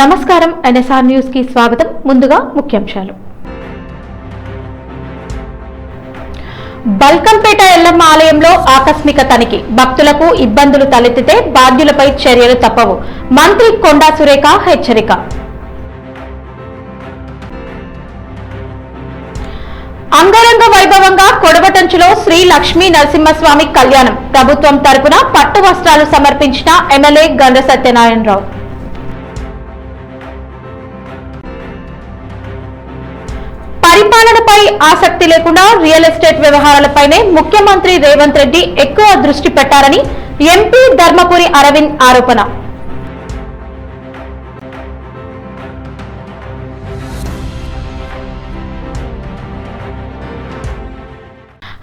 నమస్కారం NSR news కి స్వాగతం. ముందుగా ముఖ్యాంశాలు. బల్కంపేట ఎల్లమ్మ ఆలయంలో ఆకస్మిక తనిఖీ. భక్తులకు ఇబ్బందులు తలెత్తితే బాధ్యులపై చర్యలు తప్పవు. మంత్రి కొండా సురేఖ హెచ్చరిక. అంగరంగ వైభవంగా కొడవటంచులో శ్రీ లక్ష్మీ నరసింహస్వామి కళ్యాణం. ప్రభుత్వం తరపున పట్టు వస్త్రాలు సమర్పించిన ఎమ్మెల్యే గండ్ర సత్యనారాయణరావు. పరిపాలనపై ఆసక్తి లేకుండా రియల్ ఎస్టేట్ వ్యవహారాలపైనే ముఖ్యమంత్రి రేవంత్ రెడ్డి ఎక్కువ దృష్టి పెట్టారని ఎంపీ ధర్మపురి అరవింద్ ఆరోపణ.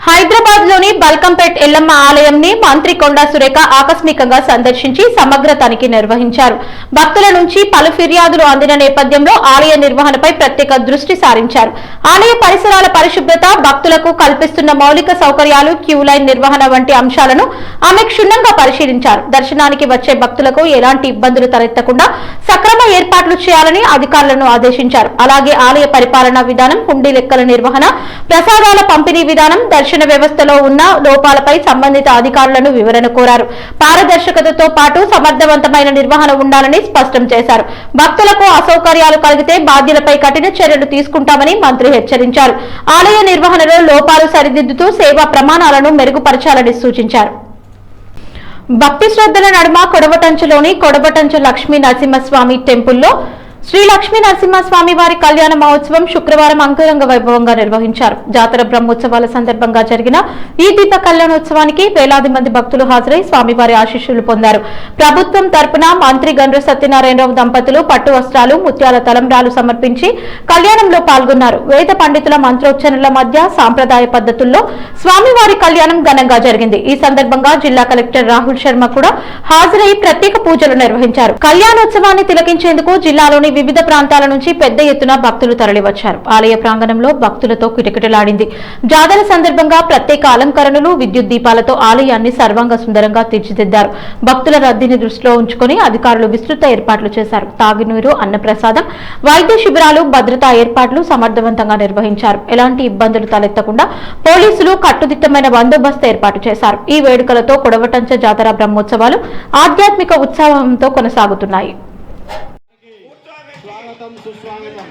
హైదరాబాద్ లోని బల్కంపేట్ ఎల్లమ్మ ఆలయంని మంత్రి కొండా సురేఖ ఆకస్మికంగా సందర్శించి సమగ్ర తనిఖీ నిర్వహించారు. భక్తుల నుంచి పలు ఫిర్యాదులు అందిన నేపథ్యంలో ఆలయ నిర్వహణపై ప్రత్యేక దృష్టి సారించారు. ఆలయ పరిసరాల పరిశుభ్రత, భక్తులకు కల్పిస్తున్న మౌలిక సౌకర్యాలు, క్యూ లైన్ నిర్వహణ వంటి అంశాలను ఆమె క్షుణ్ణంగా పరిశీలించారు. దర్శనానికి వచ్చే భక్తులకు ఎలాంటి ఇబ్బందులు తలెత్తకుండా సక్రమ ఏర్పాట్లు చేయాలని అధికారులను ఆదేశించారు. అలాగే ఆలయ పరిపాలనా విధానం, హుండీ లెక్కల నిర్వహణ, ప్రసాదాల పంపిణీ విధానం, దర్శన వ్యవస్థలో ఉన్న లోపాలపై సంబంధిత అధికారులను వివరణ కోరారు. పారదర్శకతతో పాటు సమర్థవంతమైన నిర్వహణ ఉండాలని స్పష్టం చేశారు. భక్తులకు అసౌకర్యాలు కలిగితే బాధ్యులపై కఠిన చర్యలు తీసుకుంటామని మంత్రి హెచ్చరించారు. ఆలయ నిర్వహణలో లోపాలు సరిదిద్దుతూ సేవా ప్రమాణాలను మెరుగుపరచాలని సూచించారు. భక్తి శ్రద్ధల నడుమ కొడవటంచులోని కొడవటంచు లక్ష్మీ నరసింహస్వామి టెంపుల్లో శ్రీ లక్ష్మీ నరసింహస్వామి వారి కళ్యాణ మహోత్సవం శుక్రవారం అంగరంగ వైభవంగా నిర్వహించారు. జాతర బ్రహ్మోత్సవాల సందర్భంగా జరిగిన ఈ దీప కళ్యాణోత్సవానికి వేలాది మంది భక్తులు హాజరై స్వామివారి ఆశీస్సులు పొందారు. ప్రభుత్వం తరపున మంత్రి గండ్ర సత్యనారాయణరావు దంపతులు పట్టు వస్త్రాలు, ముత్యాల తలంబ్రాలు సమర్పించి కళ్యాణంలో పాల్గొన్నారు. వేద పండితుల మంత్రోచ్చరణల మధ్య సాంప్రదాయ పద్ధతుల్లో స్వామివారి కళ్యాణం ఘనంగా జరిగింది. ఈ సందర్భంగా జిల్లా కలెక్టర్ రాహుల్ శర్మ కూడా హాజరై ప్రత్యేక పూజలు నిర్వహించారు. కళ్యాణోత్సవాన్ని తిలకించేందుకు జిల్లాలోని వివిధ ప్రాంతాల నుంచి పెద్ద ఎత్తున భక్తులు తరలివచ్చారు. ఆలయ ప్రాంగణంలో భక్తులతో కిటకిటలాడింది. జాతర సందర్భంగా ప్రత్యేక అలంకరణలు, విద్యుత్ దీపాలతో ఆలయాన్ని సర్వాంగ సుందరంగా తీర్చిదిద్దారు. భక్తుల రద్దీని దృష్టిలో ఉంచుకుని అధికారులు విస్తృత ఏర్పాట్లు చేశారు. తాగునీరు, అన్నప్రసాదం, వైద్య శిబిరాలు, భద్రతా ఏర్పాట్లు సమర్థవంతంగా నిర్వహించారు. ఎలాంటి ఇబ్బందులు తలెత్తకుండా పోలీసులు కట్టుదిట్టమైన బందోబస్తు ఏర్పాటు చేశారు. ఈ వేడుకలతో కొడవటంచ జాతర బ్రహ్మోత్సవాలు ఆధ్యాత్మిక ఉత్సాహంతో కొనసాగుతున్నాయి. స్వాగతం సుస్వాగతం.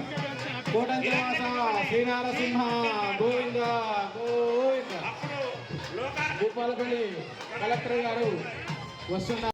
కోటంచవాస శ్రీ నరసింహ గోవింద గోవింద. భూపాలపల్లి కలెక్టర్ గారు వస్తున్నారు.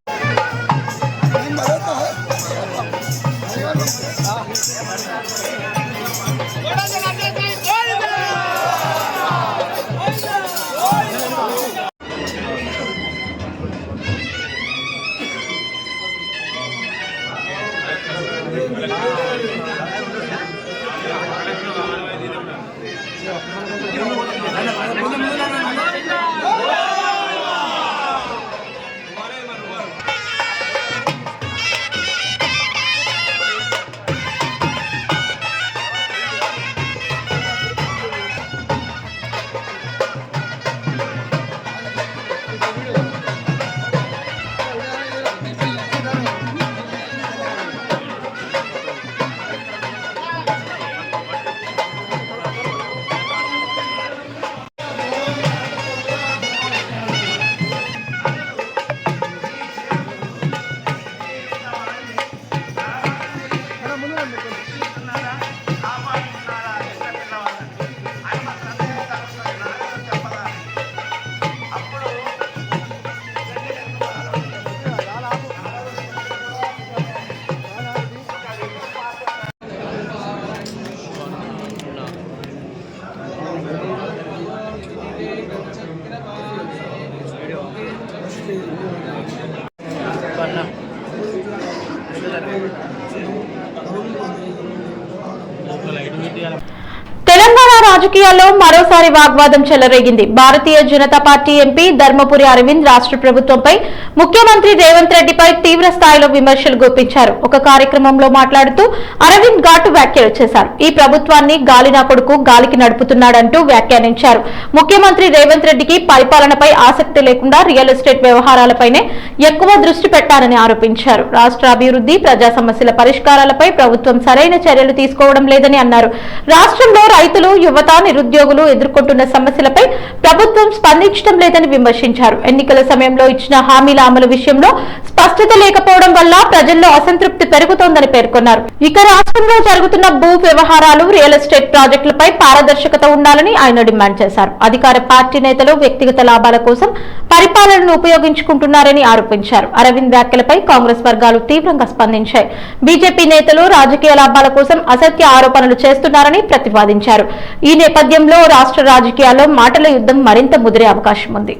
తెలంగాణ రాజకీయాల్లో మరోసారి వాగ్వాదం చెలరేగింది. భారతీయ జనతా పార్టీ ఎంపీ ధర్మపురి అరవింద్ రాష్ట్ర ప్రభుత్వంపై ముఖ్యమంత్రి రేవంత్ రెడ్డిపై తీవ్ర స్థాయిలో విమర్శలు గుప్పించారు. ఒక కార్యక్రమంలో మాట్లాడుతూ అరవింద్ ఘాటు వ్యాఖ్యలు చేశారు. ఈ ప్రభుత్వాన్ని గాలి నా కొడుకు గాలికి నడుపుతున్నాడంటూ వ్యాఖ్యానించారు. ముఖ్యమంత్రి రేవంత్ రెడ్డికి పరిపాలనపై ఆసక్తి లేకుండా రియల్ ఎస్టేట్ వ్యవహారాలపైనే ఎక్కువ దృష్టి పెట్టారని ఆరోపించారు. రాష్ట్ర అభివృద్ధి, ప్రజా సమస్యల పరిష్కారాలపై ప్రభుత్వం సరైన చర్యలు తీసుకోవడం లేదని అన్నారు. రాష్ట్రంలో రైతులు, యువత, నిరుద్యోగులు ఎదుర్కొంటున్న సమస్యలపై ప్రభుత్వం స్పందించడం లేదని విమర్శించారు. ఎన్నికల సమయంలో ఇచ్చిన హామీల అమలు విషయంలో స్పష్టత లేకపోవడం వల్ల ప్రజల్లో అసంతృప్తి పెరుగుతోందని పేర్కొన్నారు. ఇక రాష్ట్రంలో జరుగుతున్న భూ వ్యవహారాలు, రియల్ ఎస్టేట్ ప్రాజెక్టులపై పారదర్శకత ఉండాలని ఆయన డిమాండ్ చేశారు. అధికార పార్టీ నేతలు వ్యక్తిగత లాభాల కోసం పరిపాలనను ఉపయోగించుకుంటున్నారని ఆరోపించారు. అరవింద్ వ్యాఖ్యలపై కాంగ్రెస్ వర్గాలు తీవ్రంగా స్పందించాయి. బీజేపీ నేతలు రాజకీయ లాభాల కోసం అసత్య ఆరోపణలు చేస్తున్నారని ప్రతిపాదించారు. ఈ నేపథ్యంలో రాష్ట్ర రాజకీయాల్లో మాటల యుద్ధం మరింత ముదిరే అవకాశం ఉంది.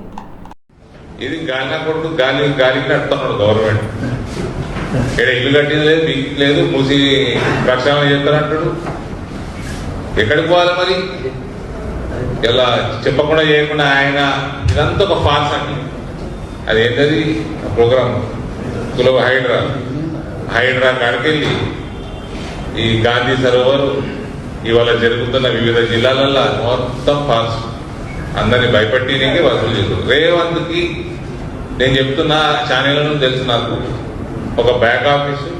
ఇది గాలి కొడుకు గాలికి నడుపుతున్నాడు గవర్నమెంట్. ఇక్కడ ఇల్లు కట్టింది లేదు, బిగ్ లేదు, మూసి ప్రక్షాళన చేస్తారంటాడు. ఎక్కడికి పోవాలి మరి? ఇలా చెప్పకుండా చేయకుండా ఆయన ఇదంతా ఒక ఫాల్స్ అండి. అదేంటది ప్రోగ్రామ్ సులభ హైడ్రా కాడికెళ్ళి ఈ గాంధీ సరోవర్ ఇవాళ జరుగుతున్న వివిధ జిల్లాలలో మొత్తం ఫాల్స్ అందరినీ భయపెట్టినకే వసూలు చేస్తారు. రేవంత్కి నేను చెప్తున్నా, ఛానళ్లను తెలుసు నాకు, ఒక బ్యాక్ ఆఫీసు,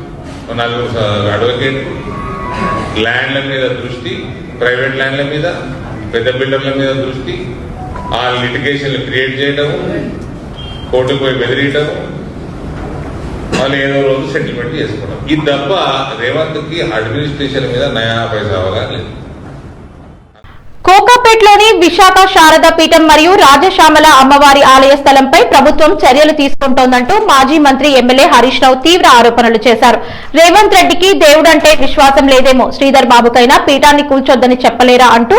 నలుగురు అడ్వకేట్, ల్యాండ్ల మీద దృష్టి, ప్రైవేట్ ల్యాండ్ల మీద, పెద్ద బిల్డర్ల మీద దృష్టి, ఆ లిటిగేషన్లు క్రియేట్ చేయడము, కోర్టుకు పోయి బెదిరియటము, వాళ్ళు ఏదో రోజు సెటిల్మెంట్ చేసుకోవడం. ఇది తప్ప రేవంత్కి అడ్మినిస్ట్రేషన్ మీద నయా పైసా అవగాహన లేదు. కోకాపేట్లోని విశాఖ శారదా పీఠం మరియు రాజశ్యామల అమ్మవారి ఆలయ స్థలంపై ప్రభుత్వం చర్యలు తీసుకుంటోందంటూ మాజీ మంత్రి ఎమ్మెల్యే హరీష్ రావు తీవ్ర ఆరోపణలు చేశారు. రేవంత్ రెడ్డికి దేవుడంటే విశ్వాసం లేదేమో, శ్రీధర్ బాబుకైనా పీఠాన్ని కూల్చొద్దని చెప్పలేరా అంటూ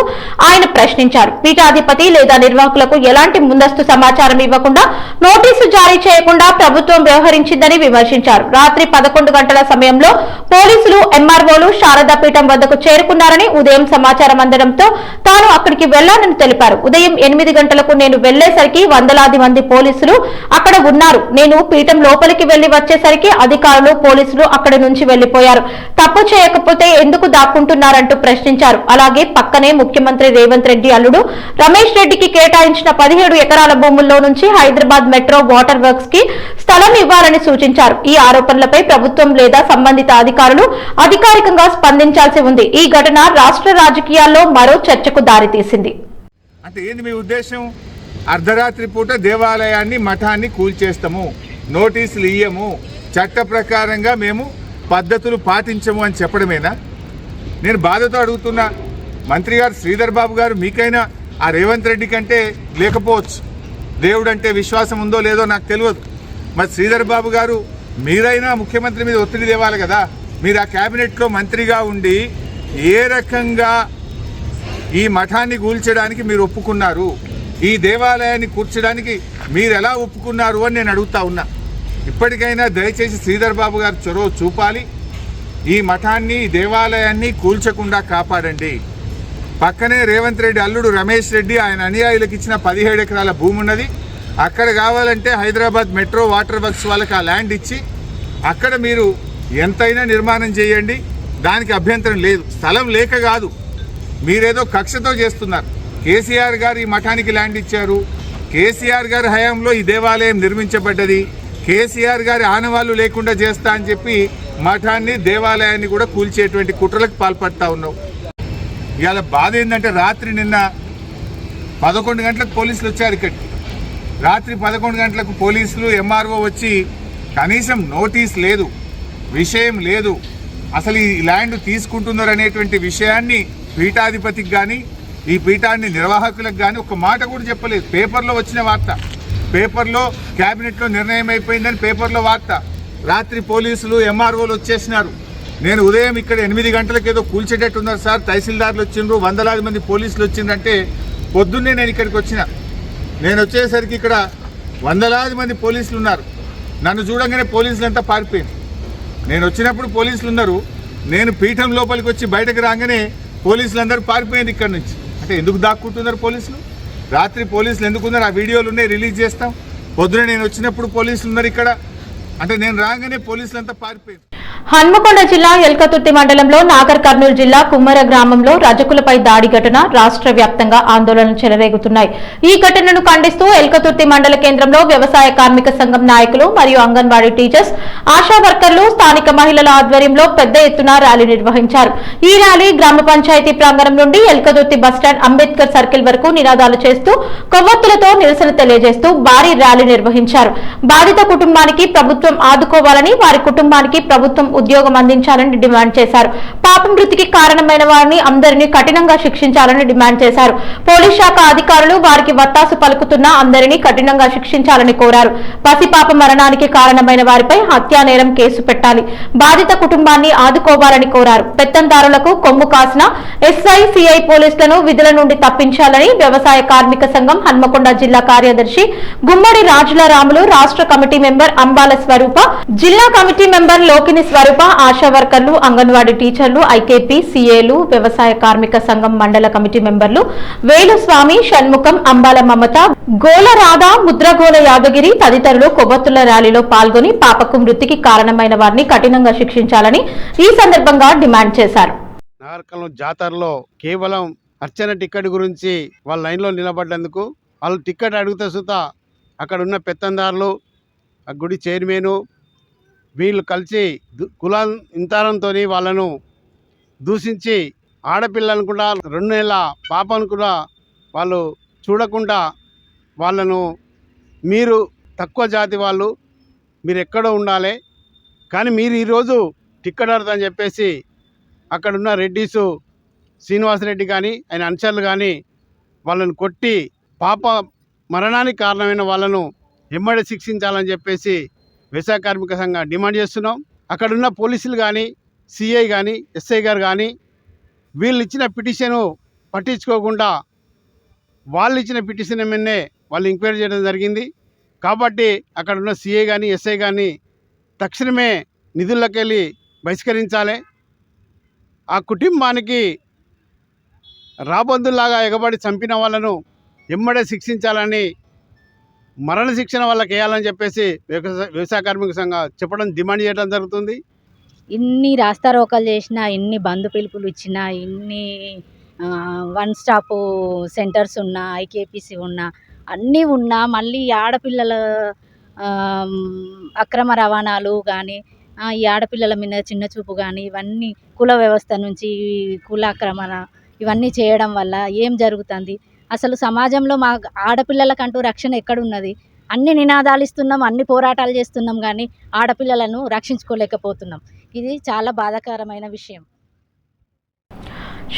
ఆయన ప్రశ్నించారు. పీఠాధిపతి లేదా నిర్వాహకులకు ఎలాంటి ముందస్తు సమాచారం ఇవ్వకుండా, నోటీసు జారీ చేయకుండా ప్రభుత్వం వ్యవహరించిందని విమర్శించారు. రాత్రి 11 గంటల సమయంలో పోలీసులు, ఎంఆర్ఓలు శారదా పీఠం వద్దకు చేరుకున్నారని, ఉదయం సమాచారం అందడంతో తాను అక్కడికి వెళ్లానని తెలిపారు. ఉదయం 8 గంటలకు నేను వెళ్లేసరికి వందలాది మంది పోలీసులు అక్కడ ఉన్నారు. నేను పీఠం లోపలికి వెళ్లి వచ్చేసరికి అధికారులు, పోలీసులు అక్కడి నుంచి వెళ్లిపోయారు. తప్పు చేయకపోతే ఎందుకు దాక్కుంటున్నారంటూ ప్రశ్నించారు. అలాగే పక్కనే ముఖ్యమంత్రి రేవంత్ రెడ్డి అల్లుడు రమేష్ రెడ్డికి కేటాయించిన 17 ఎకరాల భూముల్లో నుంచి హైదరాబాద్ మెట్రో వాటర్ వర్క్స్ కి స్థలం ఇవ్వాలని సూచించారు. ఈ ఆరోపణలపై ప్రభుత్వం లేదా సంబంధిత అధికారులు అధికారికంగా స్పందించాల్సి ఉంది. ఈ ఘటన రాష్ట్ర రాజకీయాల్లో మరో చర్చకు దారితీసింది. అంటే ఏంది మీ ఉద్దేశం? అర్ధరాత్రి పూట దేవాలయాన్ని, మఠాన్ని కూల్చేస్తాము, నోటీసులు ఇయ్యము, చట్ట ప్రకారంగా మేము పద్ధతులు పాటించము అని చెప్పడమేనా? నేను బాధతో అడుగుతున్నా, మంత్రి గారు శ్రీధర్ బాబు గారు, మీకైనా ఆ రేవంత్ రెడ్డి కంటే లేకపోవచ్చు, దేవుడు అంటే విశ్వాసం ఉందో లేదో నాకు తెలియదు. మరి శ్రీధర్ బాబు గారు, మీరైనా ముఖ్యమంత్రి మీద ఒత్తిడి తేవాలి కదా. మీరు ఆ క్యాబినెట్లో మంత్రిగా ఉండి ఏ రకంగా ఈ మఠాన్ని కూల్చడానికి మీరు ఒప్పుకున్నారు, ఈ దేవాలయాన్ని కూర్చడానికి మీరు ఎలా ఒప్పుకున్నారు అని నేను అడుగుతా ఉన్నా. ఇప్పటికైనా దయచేసి శ్రీధర్ బాబు గారు చొరవ చూపాలి. ఈ మఠాన్ని, ఈ దేవాలయాన్ని కూల్చకుండా కాపాడండి. పక్కనే రేవంత్ రెడ్డి అల్లుడు రమేష్ రెడ్డి, ఆయన అనుయాయులకు ఇచ్చిన 17 ఎకరాల భూమి ఉన్నది. అక్కడ కావాలంటే హైదరాబాద్ మెట్రో వాటర్ వర్క్స్ వాళ్ళకి ఆ ల్యాండ్ ఇచ్చి అక్కడ మీరు ఎంతైనా నిర్మాణం చేయండి, దానికి అభ్యంతరం లేదు. స్థలం లేక కాదు, మీరేదో కక్షతో చేస్తున్నారు. కేసీఆర్ గారు ఈ మఠానికి ల్యాండ్ ఇచ్చారు, కేసీఆర్ గారి హయాంలో ఈ దేవాలయం నిర్మించబడ్డది, కేసీఆర్ గారి ఆనవాళ్ళు లేకుండా చేస్తా అని చెప్పి మఠాన్ని, దేవాలయాన్ని కూడా కూల్చేటువంటి కుట్రలకు పాల్పడతా ఉన్నావు. ఇవాళ బాధ ఏంటంటే, రాత్రి నిన్న 11 గంటలకు పోలీసులు వచ్చారు ఇక్కడికి. రాత్రి 11 గంటలకు పోలీసులు, ఎంఆర్ఓ వచ్చి కనీసం నోటీస్ లేదు, విషయం లేదు, అసలు ఈ ల్యాండ్ తీసుకుంటున్నారు అనేటువంటి విషయాన్ని పీఠాధిపతికి కానీ, ఈ పీఠాన్ని నిర్వాహకులకు కానీ ఒక మాట కూడా చెప్పలేదు. పేపర్లో వచ్చిన వార్త, పేపర్లో క్యాబినెట్లో నిర్ణయం అయిపోయిందని పేపర్లో వార్త. రాత్రి పోలీసులు, ఎంఆర్ఓలు వచ్చేసినారు. నేను ఉదయం ఇక్కడ 8 గంటలకు ఏదో కూల్చేటట్టున్నారు సార్, తహసీల్దార్లు వచ్చిండ్రు, వందలాది మంది పోలీసులు వచ్చిందంటే పొద్దున్నే నేను ఇక్కడికి వచ్చిన. నేను వచ్చేసరికి ఇక్కడ వందలాది మంది పోలీసులు ఉన్నారు. నన్ను చూడంగానే పోలీసులంతా పారిపోయింది. నేను వచ్చినప్పుడు పోలీసులు ఉన్నారు, నేను పీఠం లోపలికి వచ్చి బయటకు రాగానే పోలీసులందరూ పారిపోయింది ఇక్కడ నుంచి. అంటే ఎందుకు దాక్కుంటున్నారు పోలీసులు? రాత్రి పోలీసులు ఎందుకున్నారు? ఆ వీడియోలు ఉన్నాయి, రిలీజ్ చేస్తాం. పొద్దున నేను వచ్చినప్పుడు పోలీసులు ఉన్నారు ఇక్కడ, అంటే నేను రాగానే పోలీసులంతా పారిపోయింది. హన్మకొండ జిల్లా ఎల్కతుర్తి మండలంలో నాగర్ కర్నూలు జిల్లా కుమ్మర గ్రామంలో రజకులపై దాడి ఘటన రాష్ట్ర వ్యాప్తంగా ఆందోళనలు చెలరేగుతున్నాయి. ఈ ఘటనను ఖండిస్తూ ఎల్కతుర్తి మండల కేంద్రంలో వ్యవసాయ కార్మిక సంఘం నాయకులు మరియు అంగన్వాడీ టీచర్స్, ఆశా వర్కర్లు, స్థానిక మహిళల ఆధ్వర్యంలో పెద్ద ఎత్తున ర్యాలీ నిర్వహించారు. ఈ ర్యాలీ గ్రామ పంచాయతీ ప్రాంగణం నుండి ఎల్కతుర్తి బస్టాండ్ అంబేద్కర్ సర్కిల్ వరకు నినాదాలు చేస్తూ కొవ్వొత్తులతో నిరసన తెలియజేస్తూ భారీ ర్యాలీ నిర్వహించారు. బాధిత కుటుంబానికి ప్రభుత్వం ఆదుకోవాలని, వారి కుటుంబానికి ప్రభుత్వం ఉద్యోగం అందించాలని డిమాండ్ చేశారు. పాప మృతికి కారణమైన వారిని అందరినీ కఠినంగా శిక్షించాలని డిమాండ్ చేశారు. పోలీస్ శాఖ అధికారులు వారికి వత్తాసు పలుకుతున్న అందరినీ కఠినంగా శిక్షించాలని కోరారు. పసిపాప మరణానికి కారణమైన వారిపై హత్యా నేరం కేసు పెట్టాలి, బాధిత కుటుంబాన్ని ఆదుకోవాలని కోరారు. పెత్తందారులకు కొమ్ము కాసిన ఎస్ఐ, సిఐ పోలీసులను విధుల నుండి తప్పించాలని వ్యవసాయ కార్మిక సంఘం హన్మకొండ జిల్లా కార్యదర్శి గుమ్మడి రాజుల రాములు, రాష్ట్ర కమిటీ మెంబర్ అంబాల స్వరూప, జిల్లా కమిటీ మెంబర్ లోకిని స్వరూప, ఆశా వర్కర్లు, అంగన్వాడీ టీచర్లు, ఐకేపీ, సిఏలు, వ్యవసాయ కార్మిక సంఘం మండల కమిటీ మెంబర్లు వేలుస్వామి, షణ్ముఖం, అంబాల మమత, గోల రాధ, ముద్రగోల యాదగిరి తదితరులు కొవ్వొత్తుల ర్యాలీలో పాల్గొని పాపకు మృతికి కారణమైన వారిని కఠినంగా శిక్షించాలని ఈ సందర్భంగా డిమాండ్ చేశారు. నాగర్కర్నూలు జాతరలో కేవలం అర్చన టికెట్ గురించి వాళ్ళ లైన్లో నిలబడ్డందుకు వాళ్ళు టికెట్ అడిగితే సుతా అక్కడ ఉన్న పెత్తందారులు, ఆ గుడి చైర్మను వీళ్ళు కలిసి కులం ఇంతారంతో వాళ్ళను దూషించి ఆడపిల్లను కూడా 2 నెలల పాపను కూడా వాళ్ళు చూడకుండా వాళ్ళను మీరు తక్కువ జాతి వాళ్ళు, మీరు ఎక్కడో ఉండాలి, కానీ మీరు ఈరోజు టిక్కెట్ అడతారని చెప్పేసి అక్కడున్న రెడ్డిసు శ్రీనివాసరెడ్డి కానీ ఆయన అనుచరులు కానీ వాళ్ళను కొట్టి పాప మరణానికి కారణమైన వాళ్ళను ఎమ్మడి శిక్షించాలని చెప్పేసి వ్యవసాయ కార్మిక సంఘం డిమాండ్ చేస్తున్నాం. అక్కడున్న పోలీసులు కానీ, సిఐ కానీ, ఎస్ఐ గారు కానీ వీళ్ళు ఇచ్చిన పిటిషను పట్టించుకోకుండా వాళ్ళు ఇచ్చిన పిటిషన్ మీదనే వాళ్ళు ఎంక్వైరీ చేయడం జరిగింది. కాబట్టి అక్కడున్న సిఐ కానీ, ఎస్ఐ కానీ తక్షణమే నిధుల్లోకి వెళ్ళి బహిష్కరించాలి. ఆ కుటుంబానికి రాబందుల్లాగా ఎగబడి చంపిన వాళ్ళను ఎమ్మడే శిక్షించాలని, మరణ శిక్షణ వాళ్ళకి వేయాలని చెప్పేసి వ్యవసాయ కార్మిక సంఘం చెప్పడం, డిమాండ్ చేయడం జరుగుతుంది. ఇన్ని రాస్తారోకలు చేసినా, ఇన్ని బంధు పిలుపులు ఇచ్చినా, ఇన్ని వన్ స్టాప్ సెంటర్స్ ఉన్నా, ఐకేపీసీ ఉన్నా, అన్నీ ఉన్నా మళ్ళీ ఆడపిల్లల అక్రమ రవాణాలు కానీ, ఈ ఆడపిల్లల మీద చిన్న చూపు కానీ, ఇవన్నీ కుల వ్యవస్థ నుంచి కుల ఆక్రమణ ఇవన్నీ చేయడం వల్ల ఏం జరుగుతుంది? అసలు సమాజంలో మా ఆడపిల్లలకంటూ రక్షణ ఎక్కడున్నది? అన్ని నినాదాలు ఇస్తున్నాం, అన్ని పోరాటాలు చేస్తున్నాం, కానీ ఆడపిల్లలను రక్షించుకోలేకపోతున్నాం. ఇది చాలా బాధాకరమైన విషయం.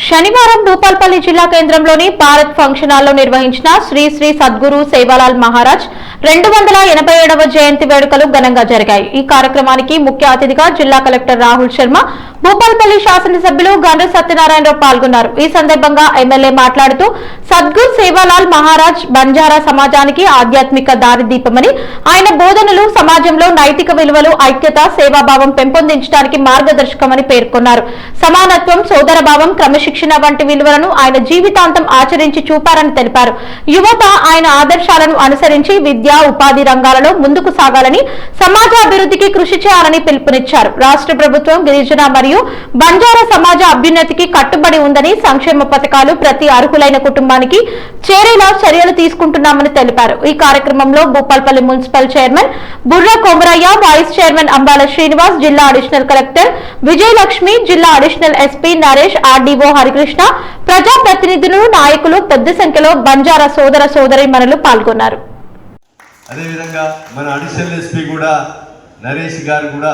శనివారం భూపాల్పల్లి జిల్లా కేంద్రంలోని భారత్ ఫంక్షన్ హాల్లో నిర్వహించిన శ్రీ శ్రీ సద్గురు సేవాలాల్ మహారాజ్ 287వ జయంతి వేడుకలు ఘనంగా జరిగాయి. ఈ కార్యక్రమానికి ముఖ్య అతిథిగా జిల్లా కలెక్టర్ రాహుల్ శర్మ, భూపాల్పల్లి శాసనసభ్యులు గండ్ర సత్యనారాయణరావు పాల్గొన్నారు. ఈ సందర్భంగా ఎమ్మెల్యే మాట్లాడుతూ సద్గురు సేవాలాల్ మహారాజ్ బంజారా సమాజానికి ఆధ్యాత్మిక దారిదీపమని, ఆయన బోధనలు సమాజంలో నైతిక విలువలు, ఐక్యత, సేవాభావం పెంపొందించడానికి మార్గదర్శకమని పేర్కొన్నారు. సమానత్వం, సోదరభావం, క్రమశిక్షణ వంటి విలువలను ఆయన జీవితాంతం ఆచరించి చూపారని తెలిపారు. యువత ఆయన ఆదర్శాలను అనుసరించి విద్య, ఉపాధి రంగాలలో ముందుకు సాగాలని, సమాజ అభివృద్ధికి కృషి చేయాలని పిలుపునిచ్చారు. రాష్ట్ర ప్రభుత్వం గిరిజన మరియు బంజారా సమాజ అభ్యున్నతికి కట్టుబడి ఉందని, సంక్షేమ పథకాలు ప్రతి అర్హులైన కుటుంబానికి చేరేలా చర్యలు తీసుకుంటున్నామని తెలిపారు. ఈ కార్యక్రమంలో Bhupalpalli municipal chairman Burra Komaraiah, vice chairman Ambala Srinivas, జిల్లా అడిషనల్ కలెక్టర్ విజయలక్ష్మి, జిల్లా additional SP Naresh, RDO Harikrishna, ప్రజాప్రతినిధులు, నాయకులు పెద్ద సంఖ్యలో బంజారా సోదర సోదరీమణులు పాల్గొన్నారు. అదేవిధంగా మన అడిషనల్ ఎస్పీ కూడా నరేష్ గారు కూడా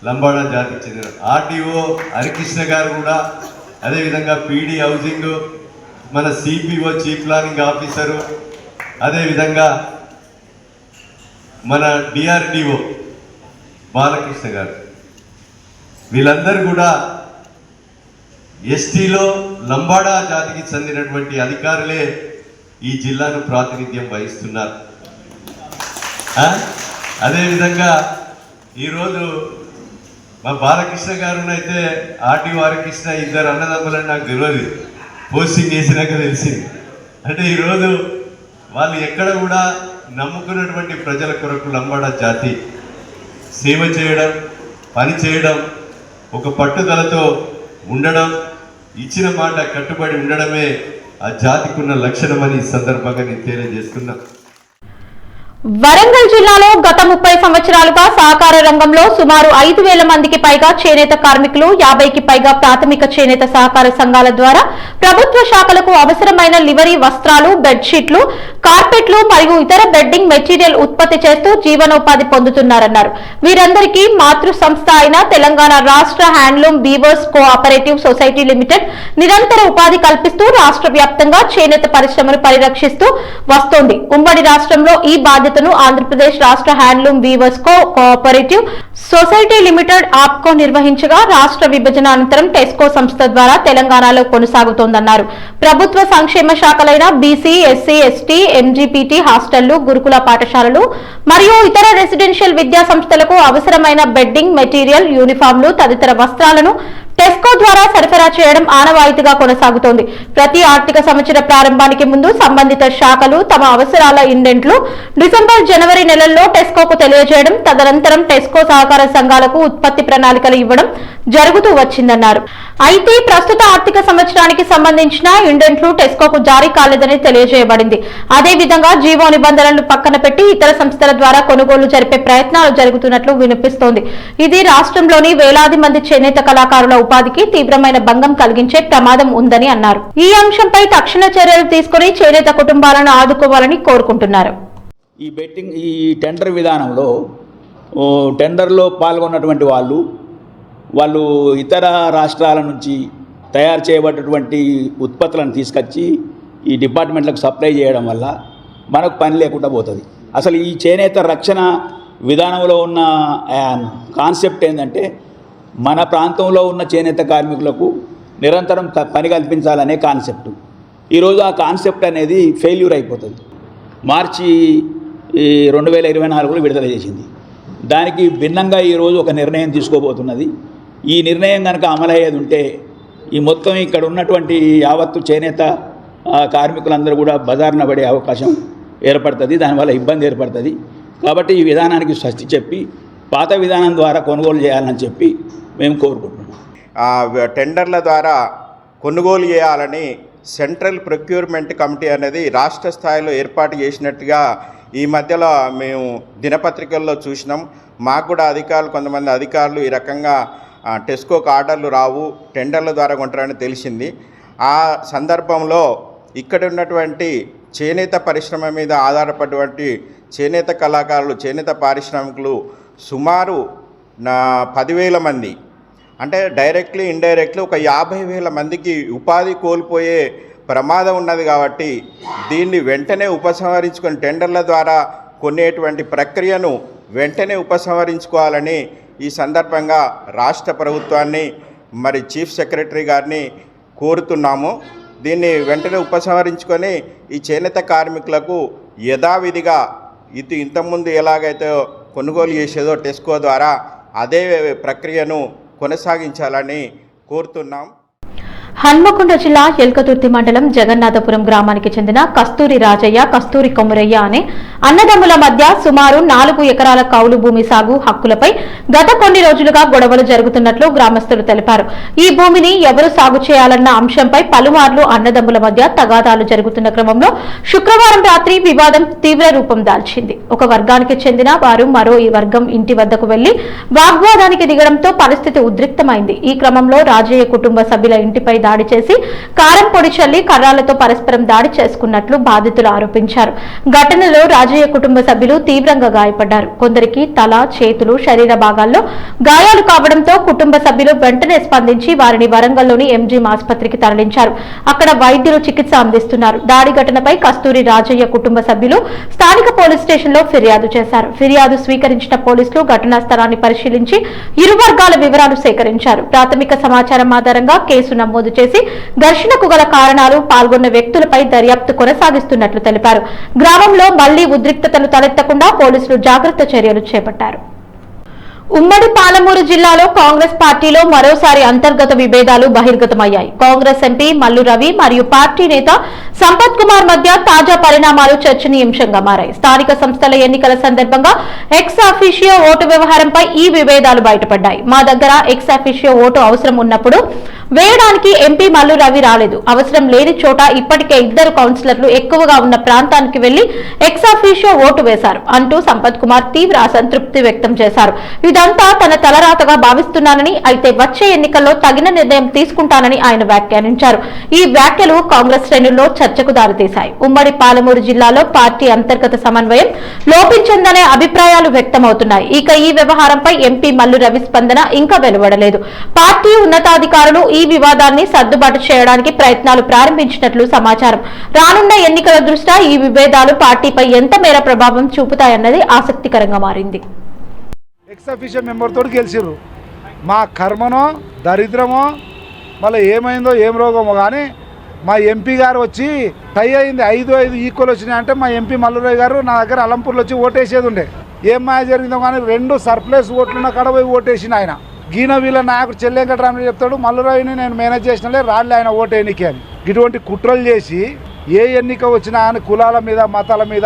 లంబాడా జాతికి చెందిన, ఆర్డీఓ హరికృష్ణ గారు కూడా, అదేవిధంగా పీడీ హౌసింగ్, మన సిపిఓ చీఫ్ ప్లానింగ్ ఆఫీసరు, అదేవిధంగా మన డిఆర్డిఓ బాలకృష్ణ గారు, వీళ్ళందరూ కూడా ఎస్టీలో లంబాడా జాతికి చెందినటువంటి అధికారులే ఈ జిల్లాను ప్రాతినిధ్యం వహిస్తున్నారు. అదేవిధంగా ఈరోజు మా బాలకృష్ణ గారునైతే ఆర్డీఓ హరికృష్ణ ఇద్దరు అన్నదమ్ములని నాకు తెలియదు, పోస్టింగ్ చేసినాక తెలిసింది. అంటే ఈరోజు వాళ్ళు ఎక్కడ కూడా నమ్ముకున్నటువంటి ప్రజల కొరకు లంబాడ జాతి సేవ చేయడం, పని చేయడం, ఒక పట్టుదలతో ఉండడం, ఇచ్చిన మాట కట్టుబడి ఉండడమే ఆ జాతికున్న లక్షణమని ఈ సందర్భంగా నేను తెలియజేస్తున్నా. వరంగల్ జిల్లాలో గత 30 సంవత్సరాలుగా సహకార రంగంలో సుమారు 5,000 మందికి పైగా చేనేత కార్మికులు, 50కి పైగా ప్రాథమిక చేనేత సహకార సంఘాల ద్వారా ప్రభుత్వ శాఖలకు అవసరమైన లివరీ వస్త్రాలు, బెడ్షీట్లు, కార్పెట్లు మరియు ఇతర బెడ్డింగ్ మెటీరియల్ ఉత్పత్తి చేస్తూ జీవనోపాధి పొందుతున్నారన్నారు. వీరందరికీ మాతృ సంస్థ అయిన తెలంగాణ రాష్ట్ర handloom weavers cooperative society limited నిరంతర ఉపాధి కల్పిస్తూ రాష్ట్ర వ్యాప్తంగా చేనేత పరిశ్రమను పరిరక్షిస్తూ వస్తోంది. ఉమ్మడి రాష్ట్రంలో ఈ బాధ్యతను ఆంధ్రప్రదేశ్ రాష్ట్ర handloom weavers cooperative society limited APCO నిర్వహించగా రాష్ట్ర విభజన అనంతరం టెస్కో సంస్థ ద్వారా తెలంగాణలో కొనసాగుతోందన్నారు. ప్రభుత్వ సంక్షేమ శాఖలైన బీసీ, ఎస్సీ, ఎస్టీ, ఎంజీపీటీ హాస్టళ్లు, గురుకుల పాఠశాలలు మరియు ఇతర రెసిడెన్షియల్ విద్యా సంస్థలకు అవసరమైన బెడ్డింగ్ మెటీరియల్, యూనిఫామ్లు తదితర వస్త్రాలను టెస్కో ద్వారా సరఫరా చేయడం ఆనవాయితీగా కొనసాగుతోంది. ప్రతి ఆర్థిక సంవత్సర ప్రారంభానికి ముందు సంబంధిత శాఖలు తమ అవసరాల ఇండెంట్లు డిసెంబర్, జనవరి నెలల్లో టెస్కోకు తెలియజేయడం, తదనంతరం టెస్కో సహకార సంఘాలకు ఉత్పత్తి ప్రణాళికలు ఇవ్వడం జరుగుతూ వచ్చిందన్నారు. అయితే ప్రస్తుత ఆర్థిక సంవత్సరానికి సంబంధించిన ఇండెంట్లు టెస్కోకు జారీ కాలేదని తెలియజేయబడింది. అదేవిధంగా జీవో నిబంధనలు పక్కన పెట్టి ఇతర సంస్థల ద్వారా కొనుగోలు జరిపే ప్రయత్నాలు జరుగుతున్నట్లు వినిపిస్తోంది. ఇది రాష్ట్రంలోని వేలాది మంది చేనేత కళాకారుల ఉపాధికి తీవ్రమైన భంగం కలిగించే ప్రమాదం ఉందని అన్నారు. ఈ అంశంపై తక్షణ చర్యలు తీసుకుని చేనేత కుటుంబాలను ఆదుకోవాలని కోరుకుంటున్నారు. ఈ టెండర్ విధానంలో టెండర్లో పాల్గొన్నటువంటి వాళ్ళు ఇతర రాష్ట్రాల నుంచి తయారు చేయబడినటువంటి ఉత్పత్తులను తీసుకొచ్చి ఈ డిపార్ట్మెంట్లకు సప్లై చేయడం వల్ల మనకు పని లేకుండా పోతుంది. అసలు ఈ చేనేత రక్షణ విధానంలో ఉన్న కాన్సెప్ట్ ఏంటంటే మన ప్రాంతంలో ఉన్న చేనేత కార్మికులకు నిరంతరం పని కల్పించాలనే కాన్సెప్ట్. ఈరోజు ఆ కాన్సెప్ట్ అనేది ఫెయిల్యూర్ అయిపోతుంది. మార్చి 2024లో విడుదల చేసింది. దానికి భిన్నంగా ఈరోజు ఒక నిర్ణయం తీసుకోబోతున్నది. ఈ నిర్ణయం కనుక అమలయ్యేది ఉంటే ఈ మొత్తం ఇక్కడ ఉన్నటువంటి యావత్తు చేనేత కార్మికులందరూ కూడా బజార్న పడే అవకాశం ఏర్పడుతుంది. దానివల్ల ఇబ్బంది ఏర్పడుతుంది. కాబట్టి ఈ విధానానికి స్వస్తి చెప్పి పాత విధానం ద్వారా కొనుగోలు చేయాలని చెప్పి మేము కోరుకుంటున్నాం. టెండర్ల ద్వారా కొనుగోలు చేయాలని సెంట్రల్ ప్రొక్యూర్మెంట్ కమిటీ అనేది రాష్ట్ర స్థాయిలో ఏర్పాటు చేసినట్టుగా ఈ మధ్యలో మేము దినపత్రికల్లో చూసినాం. మాకు కూడా కొంతమంది అధికారులు ఈ రకంగా టెస్కోకు ఆర్డర్లు రావు, టెండర్ల ద్వారా కొంటారని తెలిసింది. ఆ సందర్భంలో ఇక్కడ ఉన్నటువంటి చేనేత పరిశ్రమ మీద ఆధారపడినటువంటి చేనేత కళాకారులు, చేనేత పారిశ్రామికులు సుమారు 10,000 మంది, అంటే డైరెక్ట్లీ ఇండైరెక్ట్లీ ఒక 50,000 మందికి ఉపాధి కోల్పోయే ప్రమాదం ఉన్నది. కాబట్టి దీన్ని వెంటనే ఉపసంహరించుకొని టెండర్ల ద్వారా కొనేటువంటి ప్రక్రియను వెంటనే ఉపసంహరించుకోవాలని ఈ సందర్భంగా రాష్ట్ర ప్రభుత్వాన్ని మరి చీఫ్ సెక్రటరీ గారిని కోరుతున్నాము. దీన్ని వెంటనే ఉపసంహరించుకొని ఈ చేనేత కార్మికులకు యథావిధిగా ఇంతకుముందు ఎలాగైతే కొనుగోలు చేసేదో టెస్కో ద్వారా అదే ప్రక్రియను కొనసాగించాలని కోరుతున్నాం. హన్మకొండ జిల్లా ఎల్కతుర్తి మండలం జగన్నాథపురం గ్రామానికి చెందిన కస్తూరి రాజయ్య, కస్తూరి కొమురయ్య అనే అన్నదమ్ముల మధ్య సుమారు 4 ఎకరాల కౌలు భూమి సాగు హక్కులపై గత కొన్ని రోజులుగా గొడవలు జరుగుతున్నట్లు గ్రామస్తులు తెలిపారు. ఈ భూమిని ఎవరు సాగు చేయాలన్న అంశంపై పలుమార్లు అన్నదమ్ముల మధ్య తగాదాలు జరుగుతున్న క్రమంలో శుక్రవారం రాత్రి వివాదం తీవ్ర రూపం దాల్చింది. ఒక వర్గానికి చెందిన వారు మరో ఈ వర్గం ఇంటి వద్దకు వెళ్లి వాగ్వాదానికి దిగడంతో పరిస్థితి ఉద్రిక్తమైంది. ఈ క్రమంలో రాజయ్య కుటుంబ సభ్యుల ఇంటిపై దాడి చేసి కారం పొడి చల్లి కర్రాలతో పరస్పరం దాడి చేసుకున్నట్లు బాధితులు ఆరోపించారు. ఘటనలో రాజయ్య కుటుంబ సభ్యులు తీవ్రంగా గాయపడ్డారు. కొందరికి తల, చేతులు, శరీర భాగాల్లో గాయాలు కావడంతో కుటుంబ సభ్యులు వెంటనే స్పందించి వారిని వరంగల్లోని ఎంజీఎం ఆసుపత్రికి తరలించారు. అక్కడ వైద్యులు చికిత్స అందిస్తున్నారు. దాడి ఘటనపై కస్తూరి రాజయ్య కుటుంబ సభ్యులు స్థానిక పోలీస్ స్టేషన్లో ఫిర్యాదు చేశారు. ఫిర్యాదు స్వీకరించిన పోలీసులు ఘటనా స్థలాన్ని పరిశీలించి ఇరు వర్గాల వివరాలు సేకరించారు. ప్రాథమిక సమాచారం ఆధారంగా కేసు నమోదు చేసి ఘర్షణకు గల కారణాలు, పాల్గొన్న వ్యక్తులపై దర్యాప్తు కొనసాగిస్తున్నట్లు తెలిపారు. గ్రామంలో మళ్లీ ఉద్రిక్తతలు తలెత్తకుండా పోలీసులు జాగ్రత్త చర్యలు చేపట్టారు. ఉమ్మడి పాలమూరు జిల్లాలో కాంగ్రెస్ పార్టీలో మరోసారి అంతర్గత విభేదాలు బహిర్గతమయ్యాయి. కాంగ్రెస్ ఎంపీ మల్లు రవి మరియు పార్టీ నేత సంపత్ కుమార్ మధ్య తాజా పరిణామాలు చర్చనీయాంశంగా మారాయి. స్థానిక సంస్థల ఎన్నికల సందర్భంగా ఎక్స్ అఫీషియో ఓటు వ్యవహారంపై ఈ విభేదాలు బయటపడ్డాయి. మా దగ్గర ఎక్స్ అఫీషియో ఓటు అవసరం ఉన్నప్పుడు వేయడానికి ఎంపీ మల్లు రవి రాలేదు. అవసరం లేని చోట ఇప్పటికే 2 కౌన్సిలర్లు ఎక్కువగా ఉన్న ప్రాంతానికి వెళ్లి ఎక్స్ అఫీషియో ఓటు వేశారు అంటూ సంపత్ కుమార్ తీవ్ర అసంతృప్తి వ్యక్తం చేశారు. ఇదంతా తన తలరాతగా భావిస్తున్నానని, అయితే వచ్చే ఎన్నికల్లో తగిన నిర్ణయం తీసుకుంటానని ఆయన వ్యాఖ్యానించారు. ఈ వ్యాఖ్యలు కాంగ్రెస్ శ్రేణుల్లో చర్చకు దారితీశాయి. ఉమ్మడి పాలమూరు జిల్లాలో పార్టీ అంతర్గత సమన్వయం లోపించిందనే అభిప్రాయాలు వ్యక్తమవుతున్నాయి. ఇక ఈ వ్యవహారంపై ఎంపీ మల్లు రవి స్పందన ఇంకా వెలువడలేదు. పార్టీ ఉన్నతాధికారులు ఈ వివాదాన్ని సర్దుబాటు చేయడానికి ప్రయత్నాలు ప్రారంభించినట్లు సమాచారం. రానున్న ఎన్నికల దృష్ట్యా ఈ విభేదాలు పార్టీపై ఎంత మేర ప్రభావం చూపుతాయన్నది ఆసక్తికరంగా మారింది. ఎక్స్ అఫీషియల్ మెంబర్ తోటి గెలిచిర్రు. మా కర్మనో దరిద్రమో మళ్ళీ ఏమైందో ఏం రోగమో కానీ మా ఎంపీ గారు వచ్చి టై అయింది, 5-5 ఈక్వల్ వచ్చినాయి అంటే మా ఎంపీ మల్లురావు గారు నా దగ్గర అలంపూర్లో వచ్చి ఓటేసేది ఉండే. ఏం మాయ జరిగిందో కానీ 2 సర్ప్లస్ ఓట్లున్న కాడ పోయి ఓటేసిన ఆయన. గీన వీళ్ళ నాయకుడు చెల్లెంకటరామని చెప్తాడు, మల్లురావుని నేను మేనేజ్ చేసినలే రాళ్ళే ఆయన ఓటు ఎన్నిక అని. ఇటువంటి కుట్రలు చేసి ఏ ఎన్నిక వచ్చినా అని కులాల మీద మతాల మీద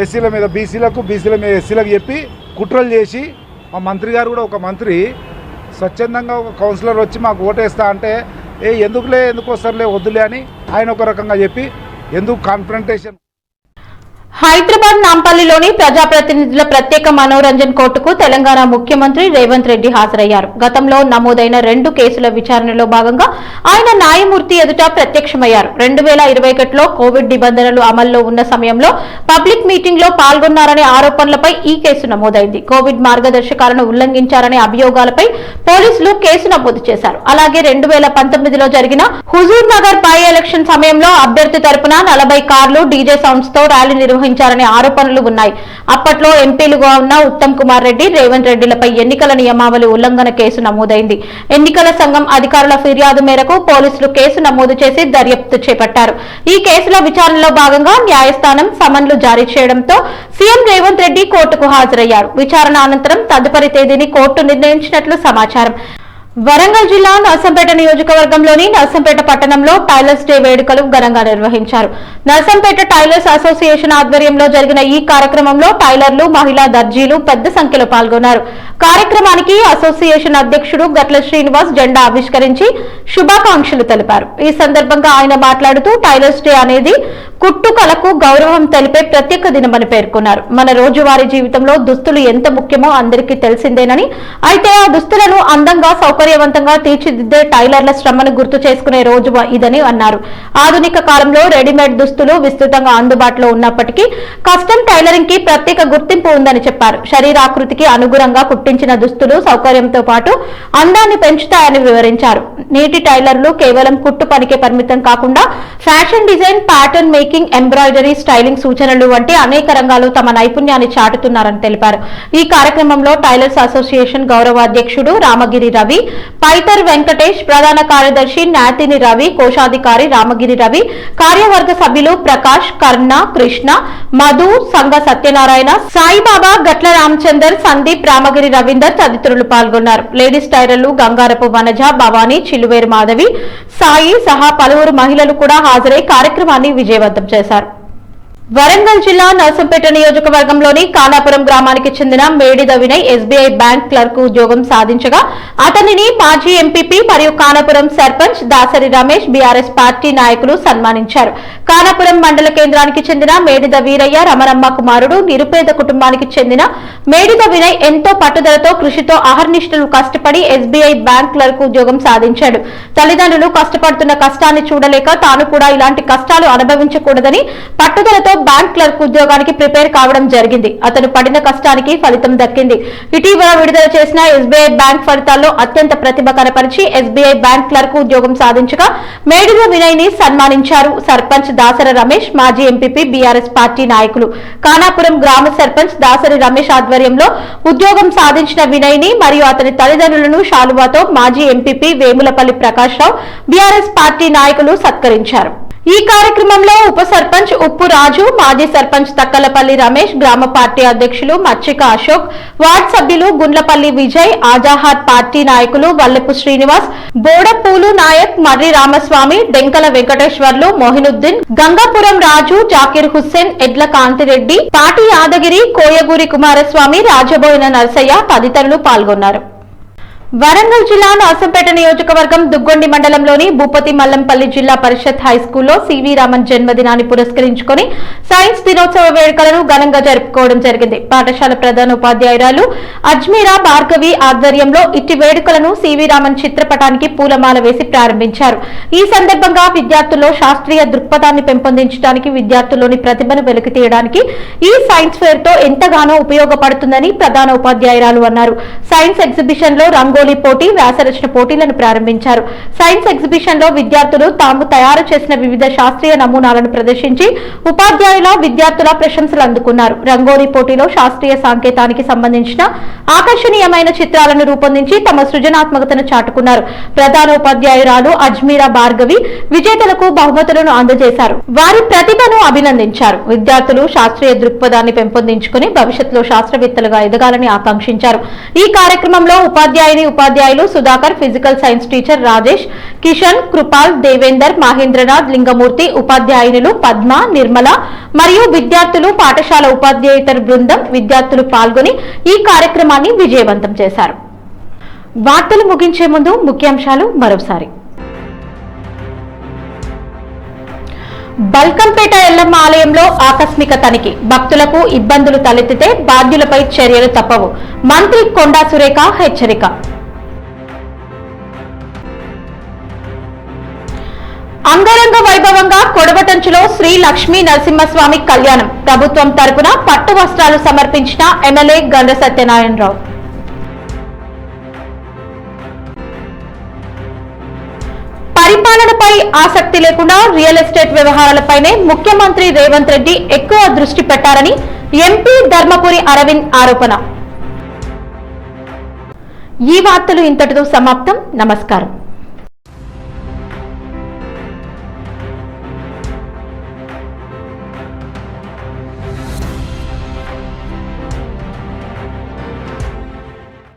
ఎస్సీల మీద బీసీల మీద ఎస్సీలకు చెప్పి కుట్రలు చేసి మా మంత్రి గారు కూడా ఒక మంత్రి స్వచ్ఛందంగా ఒక కౌన్సిలర్ వచ్చి మాకు ఓటేస్తా అంటే ఎందుకు వస్తారులే వద్దులే అని ఆయన ఒక రకంగా చెప్పి ఎందుకు కాన్ఫ్రంటేషన్. హైదరాబాద్ నాంపల్లిలోని ప్రజాప్రతినిధుల ప్రత్యేక మనోరంజన్ కోర్టుకు తెలంగాణ ముఖ్యమంత్రి రేవంత్ రెడ్డి హాజరయ్యారు. గతంలో నమోదైన 2 కేసుల విచారణలో భాగంగా ఆయన న్యాయమూర్తి ఎదుట ప్రత్యక్షమయ్యారు. 2021లో కోవిడ్ నిబంధనలు అమల్లో ఉన్న సమయంలో పబ్లిక్ మీటింగ్ లో పాల్గొన్నారనే ఆరోపణలపై ఈ కేసు నమోదైంది. కోవిడ్ మార్గదర్శకాలను ఉల్లంఘించారనే అభియోగాలపై పోలీసులు కేసు నమోదు చేశారు. అలాగే 2019లో జరిగిన హుజూర్ నగర్ బై ఎలక్షన్ సమయంలో అభ్యర్థి తరపున 40 కార్లు డీజే సౌండ్స్ తో ర్యాలీ నిర్వహించారనే ఆరోపణలు ఉన్నాయి. అప్పట్లో ఎంపీలుగా ఉన్న ఉత్తమ్ కుమార్ రెడ్డి, రేవంత్ రెడ్డిలపై ఎన్నికల నియమావళి ఉల్లంఘన కేసు నమోదైంది. ఎన్నికల సంఘం అధికారుల ఫిర్యాదు మేరకు పోలీసులు కేసు నమోదు చేసి దర్యాప్తు చేపట్టారు. ఈ కేసుల విచారణలో భాగంగా న్యాయస్థానం సమన్లు జారీ చేయడంతో సీఎం రేవంత్ రెడ్డి కోర్టుకు హాజరయ్యారు. విచారణ అనంతరం తదుపరి తేదీని కోర్టు నిర్ణయించినట్లు సమాచారం. వరంగల్ జిల్లా నర్సంపేట నియోజకవర్గంలోని నర్సంపేట పట్టణంలో టైలర్స్ డే వేడుకలు ఘనంగా నిర్వహించారు. నర్సంపేట టైలర్స్ అసోసియేషన్ ఆధ్వర్యంలో జరిగిన ఈ కార్యక్రమంలో టైలర్లు, మహిళా దర్జీలు పెద్ద సంఖ్యలో పాల్గొన్నారు. కార్యక్రమానికి అసోసియేషన్ అధ్యక్షుడు గట్ల శ్రీనివాస్ జెండా ఆవిష్కరించి శుభాకాంక్షలు తెలిపారు. ఈ సందర్భంగా ఆయన మాట్లాడుతూ టైలర్స్ డే అనేది కుట్టుకలకు గౌరవం తెలిపే ప్రత్యేక దినమని పేర్కొన్నారు. మన రోజువారీ జీవితంలో దుస్తులు ఎంత ముఖ్యమో అందరికీ తెలిసిందేనని, అయితే ఆ దుస్తులను అందంగా సౌకర్యవంతంగా తీర్చిదిద్దే టైలర్ల శ్రమను గుర్తు చేసుకునే రోజు ఇదని అన్నారు. ఆధునిక కాలంలో రెడీమేడ్ దుస్తులు విస్తృతంగా అందుబాటులో ఉన్నప్పటికీ కస్టమ్ టైలరింగ్ కి ప్రత్యేక గుర్తింపు ఉందని చెప్పారు. శరీరాకృతికి అనుగుణంగా కుట్టించిన దుస్తులు సౌకర్యంతో పాటు అందాన్ని పెంచుతాయని వివరించారు. నేటి టైలర్లు కేవలం కుట్టు పనికే పరిమితం కాకుండా fashion design, pattern making, embroidery, styling సూచనలు వంటి అనేక రంగాల్లో తమ నైపుణ్యాన్ని చాటుతున్నారని తెలిపారు. ఈ కార్యక్రమంలో టైలర్స్ అసోసియేషన్ గౌరవ అధ్యక్షుడు రామగిరి రవి, పైతర్ వెంకటేష్, ప్రధాన కార్యదర్శి నాతిని రవి, కోశాధికారి రామగిరి రవి, కార్యవర్గ సభ్యులు ప్రకాష్, కర్ణ, కృష్ణ, మధు, సంఘ సత్యనారాయణ, సాయిబాబా, గట్ల రామచందర్, సందీప్, రామగిరి రవీందర్ తదితరులు పాల్గొన్నారు. లేడీస్ టైలర్లు గంగారపు వనజ, భవానీ, చిలువేరు మాధవి, సాయి సహా పలువురు మహిళలు కూడా హాజరై కార్యక్రమాన్ని విజయవంతం చేశారు. వరంగల్ జిల్లా నర్సంపేట నియోజకవర్గంలోని కానాపురం గ్రామానికి చెందిన Medida Vinay SBI bank clerk ఉద్యోగం సాధించగా అతనిని మాజీ ఎంపీపీ మరియు కానాపురం సర్పంచ్ దాసరి రమేష్ బీఆర్ఎస్ పార్టీ నాయకులు సన్మానించారు. కానాపురం మండల కేంద్రానికి చెందిన మేడిద వీరయ్య రమణమ్మ కుమారుడు నిరుపేద కుటుంబానికి చెందిన మేడిద వినయ్ ఎంతో పట్టుదలతో కృషితో అహర్నిశలు కష్టపడి ఎస్బీఐ బ్యాంక్ క్లర్క్ ఉద్యోగం సాధించాడు. తల్లిదండ్రులు కష్టపడుతున్న కష్టాన్ని చూడలేక తాను కూడా ఇలాంటి కష్టాలు అనుభవించకూడదని పట్టుదలతో బ్యాంక్ క్లర్క్ ఉద్యోగానికి ప్రిపేర్ కావడం జరిగింది. అతను పడిన కష్టానికి ఫలితం దక్కింది. ఇటీవల విడుదల చేసిన ఎస్బీఐ బ్యాంక్ ఫలితాల్లో అత్యంత ప్రతిభ కనపరిచి ఎస్బీఐ బ్యాంక్ క్లర్క్ ఉద్యోగం సాధించగా మేడిద వినయ్ ని సన్మానించారు. సర్పంచ్ దాసరి రమేష్, మాజీ ఎంపీపీ బీఆర్ఎస్ పార్టీ నాయకులు. కానాపురం గ్రామ సర్పంచ్ దాసరి రమేష్ ఆధ్వర్యంలో ఉద్యోగం సాధించిన వినయ్ ని మరియు అతని తల్లిదండ్రులను శాలువాతో మాజీ ఎంపీపీ వేములపల్లి ప్రకాష్ రావు, బీఆర్ఎస్ పార్టీ నాయకులు సత్కరించారు. ఈ కార్యక్రమంలో ఉప సర్పంచ్ ఉప్పు రాజు, మాజీ సర్పంచ్ తక్కలపల్లి రమేష్, గ్రామ పార్టీ అధ్యక్షులు మచ్చిక అశోక్, వార్డు సభ్యులు గుండ్లపల్లి విజయ్, ఆజాహాద్ పార్టీ నాయకులు వల్లెపు శ్రీనివాస్, బోడపూలు నాయక్, మర్రి రామస్వామి, డెంకల వెంకటేశ్వర్లు, మోహినుద్దీన్, గంగాపురం రాజు, జాకీర్ హుస్సేన్, ఎడ్ల కాంతిరెడ్డి, పాటి యాదగిరి, కోయగూరి కుమారస్వామి, రాజబోయిన నరసయ్య తదితరులు పాల్గొన్నారు. వరంగల్ జిల్లా నర్సంపేట నియోజకవర్గం దుగ్గొండి మండలంలోని భూపతి మల్లంపల్లి జిల్లా పరిషత్ హైస్కూల్లో సివి రామన్ జన్మదినాన్ని పురస్కరించుకుని సైన్స్ దినోత్సవ వేడుకలను ఘనంగా జరుపుకోవడం జరిగింది. పాఠశాల ప్రధాన ఉపాధ్యాయురాలు అజ్మీరా భార్గవి ఆధ్వర్యంలో ఇట్టి వేడుకలను సివి రామన్ చిత్రపటానికి పూలమాల వేసి ప్రారంభించారు. ఈ సందర్భంగా విద్యార్థుల్లో శాస్త్రీయ దృక్పథాన్ని పెంపొందించడానికి, విద్యార్థుల్లోని ప్రతిభను వెలికి తీయడానికి ఈ సైన్స్ ఫేర్ తో ఎంతగానో ఉపయోగపడుతుందని ప్రధాన ఉపాధ్యాయురాలు అన్నారు. సైన్స్ ఎగ్జిబిషన్ లో రంగోలీ పోటీ, వ్యాసరచన పోటీలను ప్రారంభించారు. సైన్స్ ఎగ్జిబిషన్ లో విద్యార్థులు తాము తయారు చేసిన వివిధ శాస్త్రీయ నమూనాలను ప్రదర్శించి ఉపాధ్యాయుల, విద్యార్థుల ప్రశంసలు అందుకున్నారు. రంగోలీ పోటీలో శాస్త్రీయ సాంకేతానికి సంబంధించిన ఆకర్షణీయమైన చిత్రాలను రూపొందించి తమ సృజనాత్మకతను చాటుకున్నారు. ప్రధాన ఉపాధ్యాయురాలు అజ్మీరా భార్గవి విజేతలకు బహుమతులను అందజేశారు. వారి ప్రతిభను అభినందించారు. విద్యార్థులు శాస్త్రీయ దృక్పథాన్ని పెంపొందించుకుని భవిష్యత్తులో శాస్త్రవేత్తలుగా ఎదగాలని ఆకాంక్షించారు. ఈ కార్యక్రమంలో ఉపాధ్యాయులు Sudhakar, physical science teacher Rajesh, Kishan, Kripal, Devender, Mahendranath, Lingamurthy, ఉపాధ్యాయునులు పద్మ, నిర్మల మరియు విద్యార్థులు, పాఠశాల ఉపాధ్యాయేతర బృందం, విద్యార్థులు పాల్గొని ఈ కార్యక్రమాన్ని విజయవంతం చేశారు. వార్తలు ముగించే ముందు ముఖ్యాంశాలు మరోసారి. బల్కంపేట ఎల్లమ్మ ఆలయంలో ఆకస్మిక తనిఖీ, భక్తులకు ఇబ్బందులు తలెత్తితే బాధ్యులపై చర్యలు తప్పవు, మంత్రి కొండా సురేఖ హెచ్చరిక. అంగరంగ వైభవంగా కొడవటంచులో శ్రీ లక్ష్మీ నరసింహస్వామి కళ్యాణం, ప్రభుత్వం తరపున పట్టు వస్త్రాలు సమర్పించిన ఎమ్మెల్యే గండ్ర సత్యనారాయణరావు. పరిపాలనపై ఆసక్తి లేకుండా రియల్ ఎస్టేట్ వ్యవహారాలపైనే ముఖ్యమంత్రి రేవంత్ రెడ్డి ఎక్కువ దృష్టి పెట్టారని ఎంపీ ధర్మపురి అరవింద్ ఆరోపణ. ఈ వార్తలు ఇంతటితో సమాప్తం. నమస్కారం.